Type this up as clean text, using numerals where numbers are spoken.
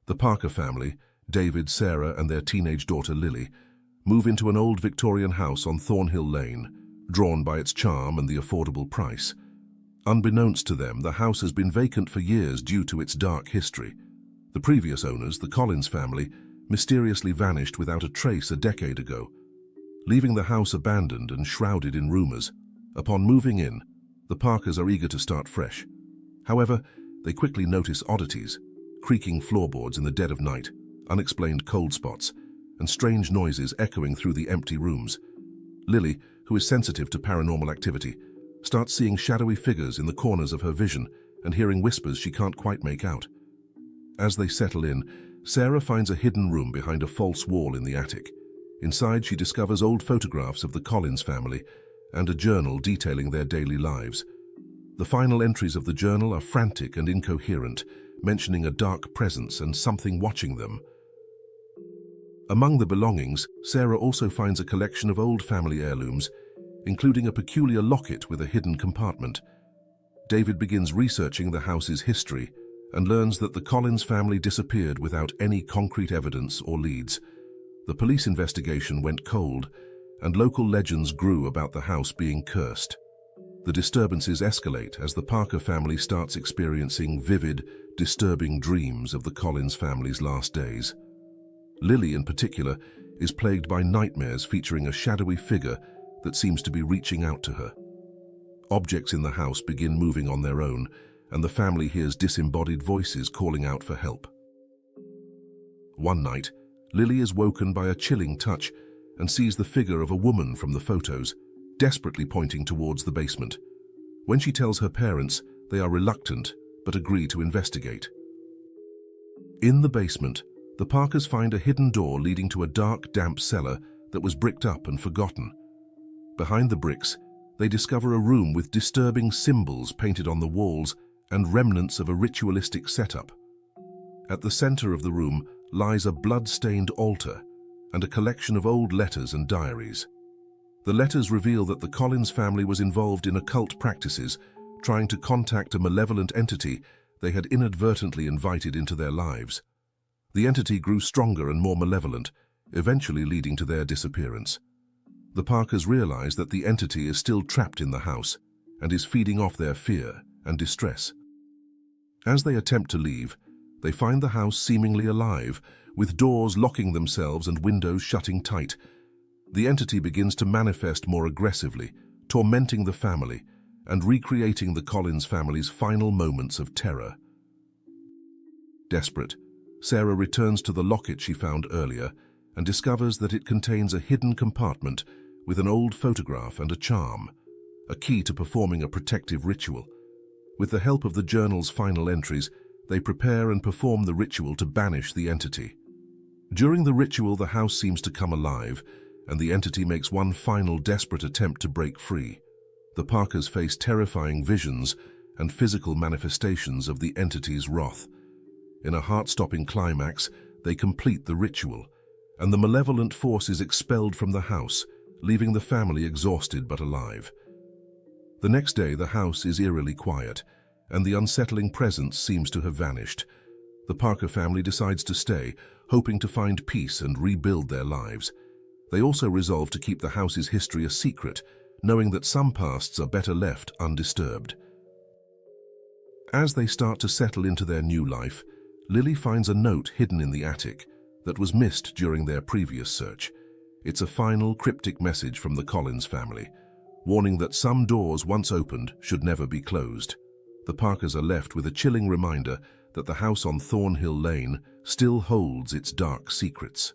The Parker family, David, Sarah, and their teenage daughter Lily, move into an old Victorian house on Thornhill Lane, drawn by its charm and the affordable price. Unbeknownst to them, the house has been vacant for years due to its dark history. The previous owners, the Collins family, mysteriously vanished without a trace a decade ago, leaving the house abandoned and shrouded in rumors. Upon moving in, the Parkers are eager to start fresh. However, they quickly notice oddities: creaking floorboards in the dead of night, unexplained cold spots, and strange noises echoing through the empty rooms. Lily, who is sensitive to paranormal activity, starts seeing shadowy figures in the corners of her vision and hearing whispers she can't quite make out. As they settle in, Sarah finds a hidden room behind a false wall in the attic. Inside, she discovers old photographs of the Collins family and a journal detailing their daily lives. The final entries of the journal are frantic and incoherent, mentioning a dark presence and something watching them. Among the belongings, Sarah also finds a collection of old family heirlooms, including a peculiar locket with a hidden compartment. David begins researching the house's history and learns that the Collins family disappeared without any concrete evidence or leads. The police investigation went cold, and local legends grew about the house being cursed. The disturbances escalate as the Parker family starts experiencing vivid, disturbing dreams of the Collins family's last days. Lily, in particular, is plagued by nightmares featuring a shadowy figure that seems to be reaching out to her. Objects in the house begin moving on their own, and the family hears disembodied voices calling out for help. One night, Lily is woken by a chilling touch and sees the figure of a woman from the photos, desperately pointing towards the basement. When she tells her parents, they are reluctant but agree to investigate. In the basement, the Parkers find a hidden door leading to a dark, damp cellar that was bricked up and forgotten. Behind the bricks, they discover a room with disturbing symbols painted on the walls and remnants of a ritualistic setup. At the center of the room lies a blood-stained altar and a collection of old letters and diaries. The letters reveal that the Collins family was involved in occult practices, trying to contact a malevolent entity they had inadvertently invited into their lives. The entity grew stronger and more malevolent, eventually leading to their disappearance. The Parkers realize that the entity is still trapped in the house and is feeding off their fear and distress. As they attempt to leave, they find the house seemingly alive, with doors locking themselves and windows shutting tight. The entity begins to manifest more aggressively, tormenting the family and recreating the Collins family's final moments of terror. Desperate, Sarah returns to the locket she found earlier and discovers that it contains a hidden compartment with an old photograph and a charm, a key to performing a protective ritual. With the help of the journal's final entries, they prepare and perform the ritual to banish the entity. During the ritual, the house seems to come alive, and the entity makes one final desperate attempt to break free. The Parkers face terrifying visions and physical manifestations of the entity's wrath. In a heart-stopping climax, they complete the ritual, and the malevolent force is expelled from the house, leaving the family exhausted but alive. The next day, the house is eerily quiet, and the unsettling presence seems to have vanished. The Parker family decides to stay, hoping to find peace and rebuild their lives. They also resolve to keep the house's history a secret, knowing that some pasts are better left undisturbed. As they start to settle into their new life, Lily finds a note hidden in the attic that was missed during their previous search. It's a final cryptic message from the Collins family, warning that some doors once opened should never be closed. The Parkers are left with a chilling reminder that the house on Thornhill Lane still holds its dark secrets.